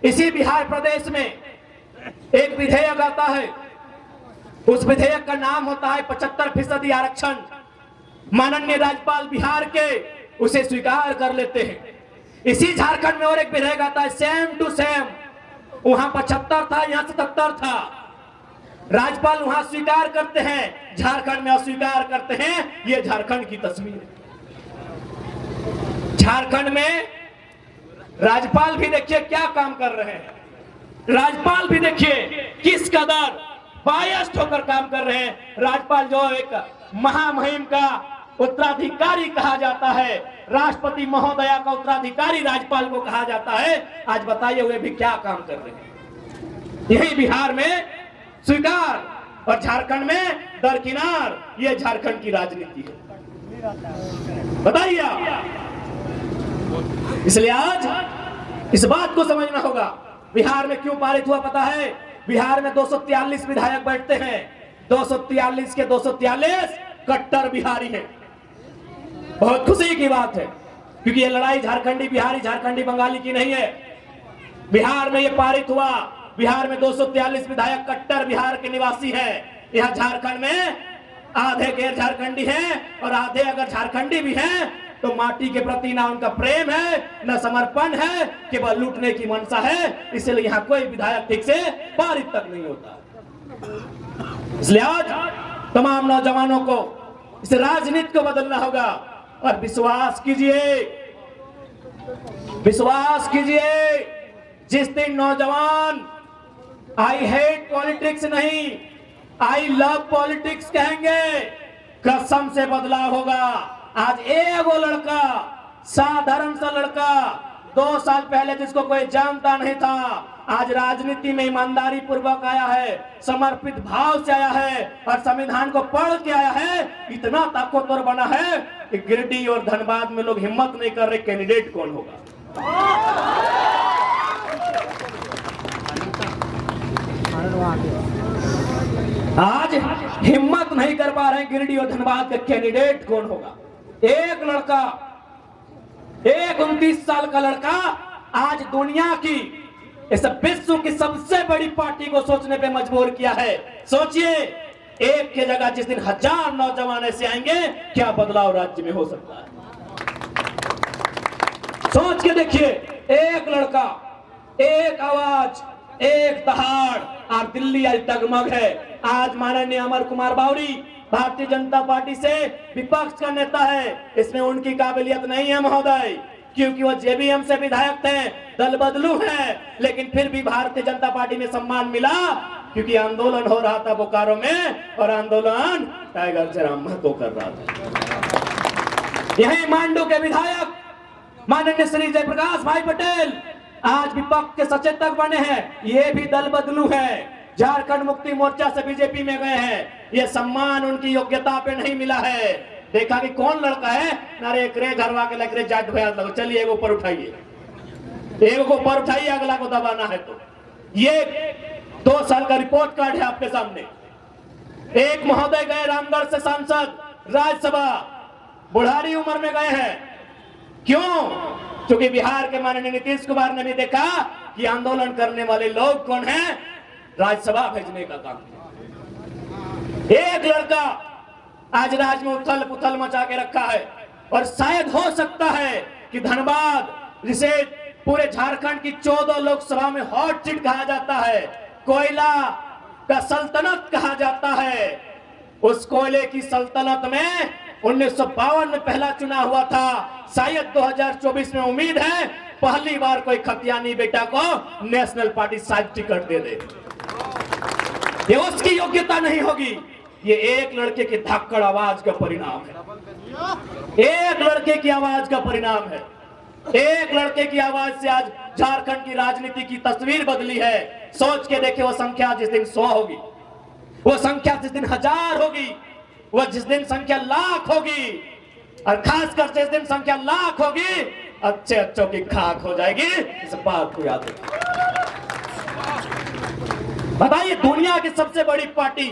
इसी बिहार प्रदेश में एक विधेयक आता है, उस विधेयक का नाम होता है 75% आरक्षण। माननीय राज्यपाल बिहार के उसे स्वीकार कर लेते हैं। इसी झारखंड में और एक विधेयक आता है सेम टू सेम, वहां 75 था, यहां 77 था। राज्यपाल वहां स्वीकार करते हैं, झारखंड में अस्वीकार करते हैं। यह झारखंड की तस्वीर है। झारखंड में राज्यपाल भी देखिए क्या काम कर रहे हैं। राज्यपाल भी देखिए किस कदर बायस्ड होकर काम कर रहे हैं। राज्यपाल जो एक महामहिम का उत्तराधिकारी कहा जाता है, राष्ट्रपति महोदया का उत्तराधिकारी राज्यपाल को कहा जाता है। आज बताइए वे भी क्या काम कर रहे हैं। यही बिहार में स्वीकार और झारखंड में दरकिनार। यह झारखंड की राजनीति है। बताइए आप। इसलिए आज इस बात को समझना होगा, बिहार में क्यों पारित हुआ पता है? बिहार में 243 विधायक बैठते हैं। 243 के 243 कट्टर बिहारी हैं। बहुत खुशी की बात है, क्योंकि ये लड़ाई झारखंडी बिहारी, झारखंडी बंगाली की नहीं है। बिहार में ये पारित हुआ। बिहार में 243 विधायक कट्टर बिहार के निवासी हैं। यहाँ झारखंड में आधे गैर झारखंडी हैं और आधे अगर झारखंडी भी हैं तो माटी के प्रति ना उनका प्रेम है, न समर्पण है, केवल लूटने की मंशा है। इसलिए यहाँ कोई विधायक ठीक से पारित तक नहीं होता। इसलिए आज तमाम नौजवानों को इस राजनीति को बदलना होगा और विश्वास कीजिए, विश्वास कीजिए। जिस दिन नौजवान आई हेट पॉलिटिक्स नहीं, आई लव पॉलिटिक्स कहेंगे, कसम से बदलाव होगा। आज एगो लड़का, साधारण सा लड़का, 2 साल पहले जिसको कोई जानता नहीं था, आज राजनीति में ईमानदारी पूर्वक आया है, समर्पित भाव से आया है और संविधान को पढ़ के आया है। इतना ताकतवर बना है कि गिरिडीह और धनबाद में लोग हिम्मत नहीं कर रहे कैंडिडेट कौन होगा। आज हिम्मत नहीं कर पा रहे गिरिडीह और धनबाद का कैंडिडेट कौन होगा। एक लड़का, एक 29 साल का लड़का आज दुनिया की, इस विश्व की सबसे बड़ी पार्टी को सोचने पे मजबूर किया है। सोचिए, एक की जगह जिस दिन 1000 नौजवान ऐसे आएंगे, क्या बदलाव राज्य में हो सकता है। सोच के देखिए, एक लड़का, एक आवाज, एक दहाड़, और दिल्ली आज डगमग है। आज माननीय अमर कुमार बावरी भारतीय जनता पार्टी से विपक्ष का नेता है। इसमें उनकी काबिलियत नहीं है महोदय, क्योंकि वो जेबीएम से विधायक थे, दल बदलू हैं, लेकिन फिर भी भारतीय जनता पार्टी में सम्मान मिला, क्योंकि आंदोलन हो रहा था बोकारो में और आंदोलन टाइगर जयराम महतो कर रहा था। यही मांडू के विधायक माननीय श्री जयप्रकाश भाई पटेल आज विपक्ष के सचेतक बने हैं। ये भी दल बदलू है, झारखंड मुक्ति मोर्चा से बीजेपी में गए हैं। ये सम्मान उनकी योग्यता पे नहीं मिला है। देखा कि कौन लड़का है, नारे एक रे घरवा के लग रहे जाट भैया लगो, चलिए एक ऊपर उठाइए, एक को ऊपर उठाइए, अगला को दबाना है। तो ये 2 साल का रिपोर्ट कार्ड है आपके सामने। एक महोदय गए रामगढ़ से सांसद राज्यसभा, बुढ़ारी उम्र में गए हैं। क्यों? क्योंकि बिहार के माननीय नीतीश कुमार ने भी देखा कि आंदोलन करने वाले लोग कौन हैं, राज्यसभा भेजने का काम। एक लड़का आज राज्य में उथल पुथल मचा के रखा है और शायद हो सकता है कि धनबाद, जिसे पूरे झारखंड की 14 लोकसभा में हॉट सीट कहा जाता है, कोयला का सल्तनत कहा जाता है, उस कोयले की सल्तनत में 1952 में पहला चुनाव हुआ था। शायद 2024 में उम्मीद है पहली बार कोई खतियानी बेटा को नेशनल पार्टी शायद टिकट दे दे। ये उसकी योग्यता नहीं होगी, ये एक लड़के की धक्कड़ आवाज का परिणाम है। एक लड़के की आवाज का परिणाम है। एक लड़के की आवाज से आज झारखंड की राजनीति की तस्वीर बदली है। सोच के देखिए, वो संख्या जिस दिन 100 होगी, वो संख्या जिस दिन 1000 होगी, वो जिस दिन संख्या लाख होगी, और खासकर जिस दिन संख्या लाख होगी, अच्छे अच्छों की खाक हो जाएगी। इस बात को याद रखिए। बताइए, दुनिया की सबसे बड़ी पार्टी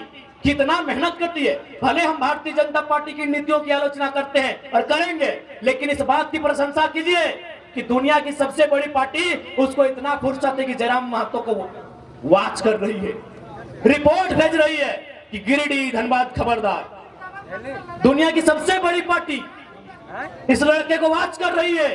कितना मेहनत करती है। भले हम भारतीय जनता पार्टी की नीतियों की आलोचना करते हैं और करेंगे, लेकिन इस बात की प्रशंसा कीजिए कि दुनिया की सबसे बड़ी पार्टी उसको इतना फुर्सत है कि जयराम महतो को वॉच कर रही है, रिपोर्ट भेज रही है कि गिरिडीह धनबाद खबरदार। दुनिया की सबसे बड़ी पार्टी इस लड़के को वॉच कर रही है,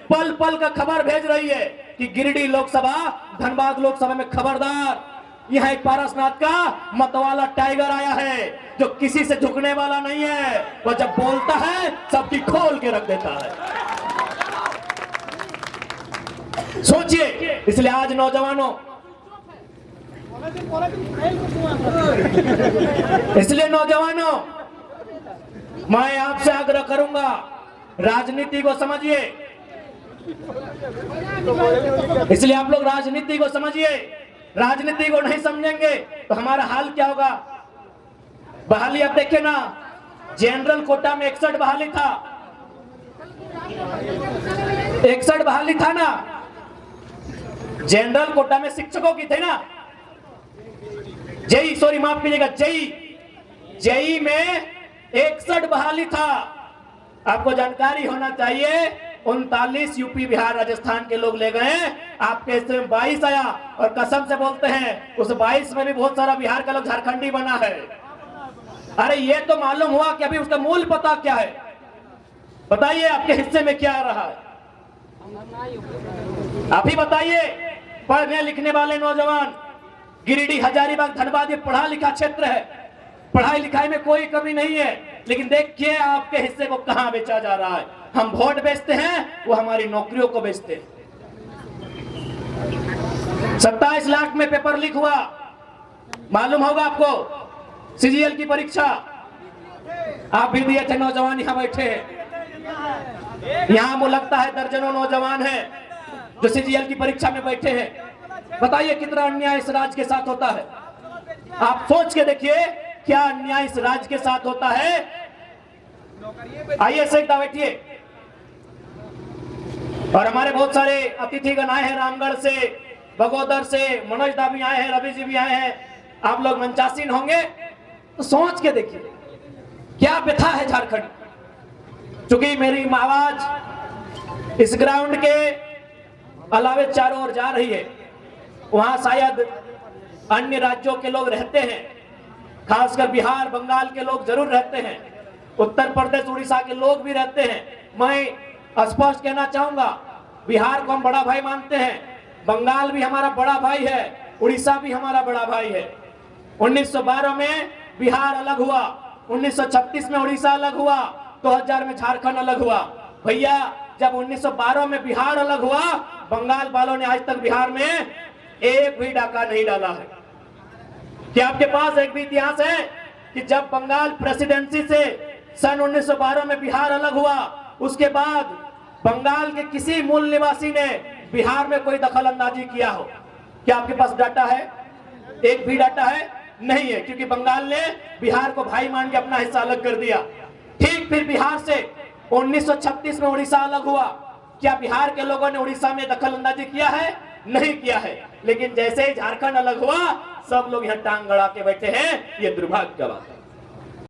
पल पल का खबर भेज रही है कि गिरिडीह लोकसभा धनबाद लोकसभा में खबरदार। यहाँ एक पारसनाथ का मतवाला टाइगर आया है जो किसी से झुकने वाला नहीं है, वो जब बोलता है सबकी खोल के रख देता है। सोचिए, इसलिए आज नौजवानों, मैं आपसे आग्रह करूंगा, राजनीति को समझिए। इसलिए आप लोग राजनीति को समझिए, राजनीति को नहीं समझेंगे तो हमारा हाल क्या होगा। बहाली आप देखे ना, जनरल कोटा में 61 बहाली था, 61 बहाली था ना, जनरल कोटा में शिक्षकों की थे ना, जेई, सॉरी माफ कीजिएगा, जेई में 61 बहाली था। आपको जानकारी होना चाहिए, 39 यूपी बिहार राजस्थान के लोग ले गए, आपके हिस्से में 22 आया, और कसम से बोलते हैं उस 22 में भी बहुत सारा बिहार का लोग झारखंडी बना है। अरे ये तो मालूम हुआ कि अभी उसका मूल पता क्या है। बताइए आपके हिस्से में क्या आ रहा है, अभी बताइए। पढ़ने लिखने वाले नौजवान, गिरिडीह हजारीबाग धनबाद ये पढ़ा लिखा क्षेत्र है, पढ़ाई लिखाई में कोई कमी नहीं है, लेकिन देखिए आपके हिस्से को कहां बेचा जा रहा है। हम वोट बेचते हैं, वो हमारी नौकरियों को बेचते हैं। 27 लाख में पेपर लीक हुआ, मालूम होगा आपको, सीजीएल की परीक्षा आप भी दिए थे, नौजवान यहां बैठे हैं। यहां मुझे लगता है दर्जनों नौजवान हैं जो सीजीएल की परीक्षा में बैठे हैं। बताइए कितना अन्याय इस राज्य के साथ होता है। आप सोच के देखिए क्या अन्याय इस राज्य के साथ होता है। आइए सर बैठिए। और हमारे बहुत सारे अतिथिगण आए हैं, रामगढ़ से, बगोदर से, मनोज दा भी आए हैं, रवि जी भी आए हैं। आप लोग मंचासीन होंगे तो सोच के देखिए क्या व्यथा है झारखंड। क्योंकि मेरी आवाज इस ग्राउंड के अलावे चारों ओर जा रही है, वहां शायद अन्य राज्यों के लोग रहते हैं, खासकर बिहार बंगाल के लोग जरूर रहते हैं, उत्तर प्रदेश उड़ीसा के लोग भी रहते हैं। मैं स्पष्ट कहना चाहूंगा, बिहार को हम बड़ा भाई मानते हैं, बंगाल भी हमारा बड़ा भाई है, उड़ीसा भी हमारा बड़ा भाई है। 1912 में बिहार अलग हुआ, 1936 में उड़ीसा अलग हुआ, 2000 में झारखंड अलग हुआ। भैया जब 1912 में बिहार अलग हुआ, बंगाल वालों ने आज तक बिहार में एक भी डाका नहीं डाला है। क्या आपके पास एक भी इतिहास है कि जब बंगाल प्रेसिडेंसी से सन 1912 में बिहार अलग हुआ, उसके बाद बंगाल के किसी मूल निवासी ने बिहार में कोई दखल अंदाजी किया हो? क्या आपके पास डाटा है? एक भी डाटा है? नहीं है, क्योंकि बंगाल ने बिहार को भाई मान के अपना हिस्सा अलग कर दिया। ठीक फिर बिहार से 1936 में उड़ीसा अलग हुआ, क्या बिहार के लोगों ने उड़ीसा में दखल अंदाजी किया है? नहीं किया है। लेकिन जैसे ही झारखंड अलग हुआ, सब लोग यहाँ टांग गड़ा के बैठे हैं। ये दुर्भाग्य का बात है।